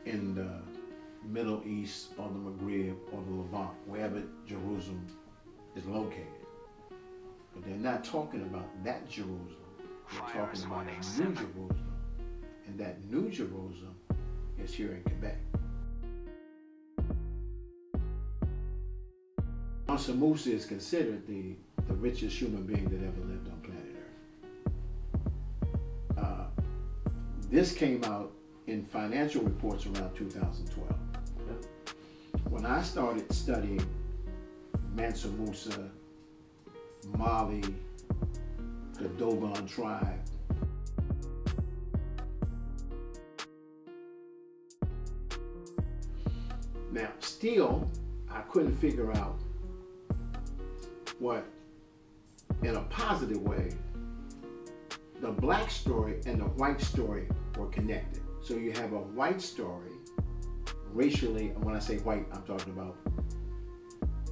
in the Middle East or the Maghreb or the Levant, wherever Jerusalem is located. But they're not talking about that Jerusalem. They're talking about a new Jerusalem. And that new Jerusalem is here in Quebec. Mansa Musa is considered the richest human being that ever lived on planet Earth. This came out in financial reports around 2012. When I started studying Mansa Musa, Mali, the Dogon tribe, now still I couldn't figure out what, in a positive way, the black story and the white story were connected. So you have a white story, racially, and when I say white, I'm talking about,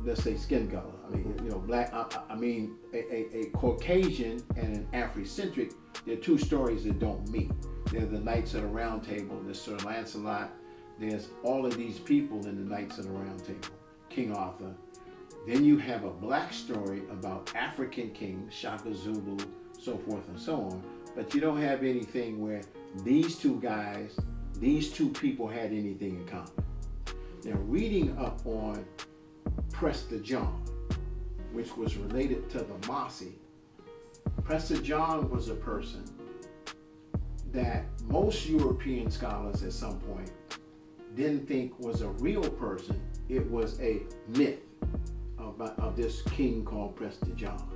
let's say, skin color. I mean, you know, black, I mean a Caucasian and an Afrocentric, they're two stories that don't meet. They're the Knights of the Round Table, there's Sir Lancelot, there's all of these people in the Knights of the Round Table, King Arthur. Then you have a black story about African kings, Shaka Zulu, so forth and so on, but you don't have anything where these two guys, these two people had anything in common. Now, reading up on Prester John, which was related to the Mossì, Prester John was a person that most European scholars at some point didn't think was a real person. It was a myth of this king called Prester John.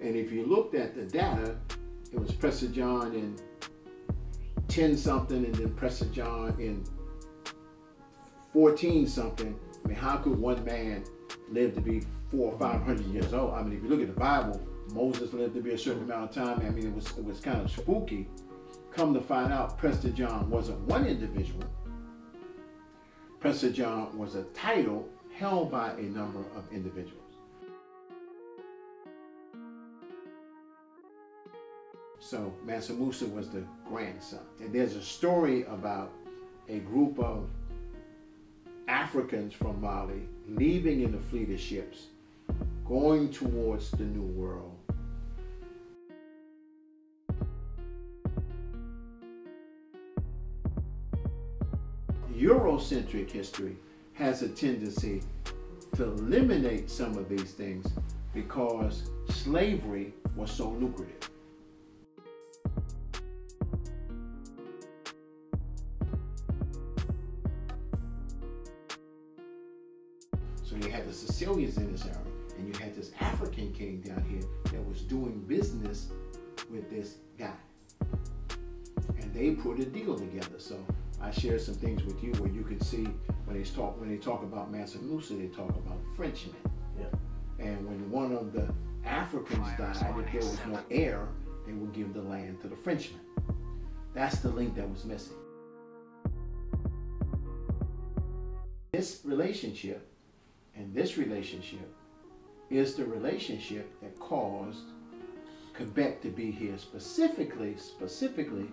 And if you looked at the data, it was Prester John in 10 something and then Prester John in 14 something. I mean, how could one man live to be 400 or 500 years old? I mean, if you look at the Bible, Moses lived to be a certain amount of time. I mean, it was kind of spooky. Come to find out, Prester John wasn't one individual. Prester John was a title held by a number of individuals. So Mansa Musa was the grandson. And there's a story about a group of Africans from Mali leaving in a fleet of ships, going towards the New World. Eurocentric history has a tendency to eliminate some of these things because slavery was so lucrative. So you had the Sicilians in this area, and you had this African king down here that was doing business with this guy. And they put a deal together. So I shared some things with you where you can see when they talk about Mansa Musa, they talk about Frenchmen. Yeah. And when one of the Africans died, if there was no heir, they would give the land to the Frenchmen. That's the link that was missing. This relationship and this relationship is the relationship that caused Quebec to be here, specifically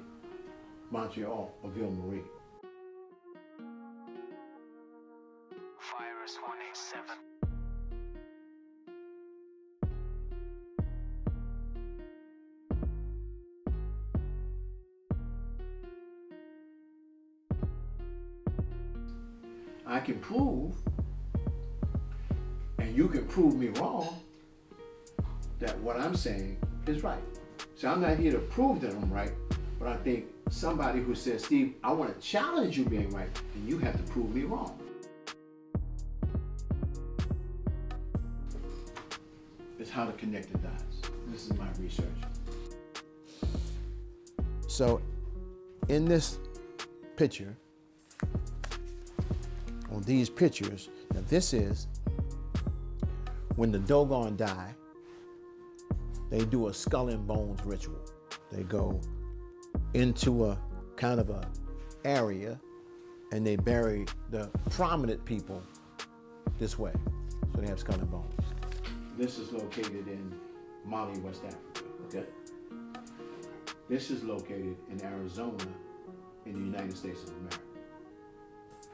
Montreal or Ville-Marie. Virus 187. I can prove, and you can prove me wrong, that what I'm saying is right. So I'm not here to prove that I'm right, but I think somebody who says, Steve, I want to challenge you being right, and you have to prove me wrong. It's how to connect the dots. This is my research. So in this picture, on these pictures, now this is when the Dogon die, they do a skull and bones ritual. They go into a kind of a area and they bury the prominent people this way. So they have skull and bones. This is located in Mali, West Africa, okay? This is located in Arizona in the United States of America.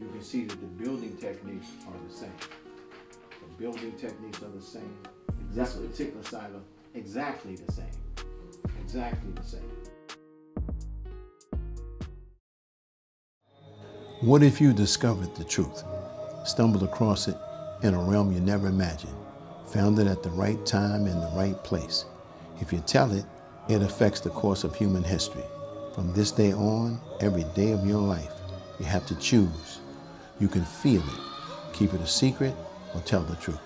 you can see that the building techniques are the same. The building techniques are the same. This particular silo, exactly the same. Exactly the same. What if you discovered the truth, stumbled across it in a realm you never imagined, found it at the right time in the right place? If you tell it, it affects the course of human history. From this day on, every day of your life, you have to choose. You can feel it, keep it a secret, or tell the truth.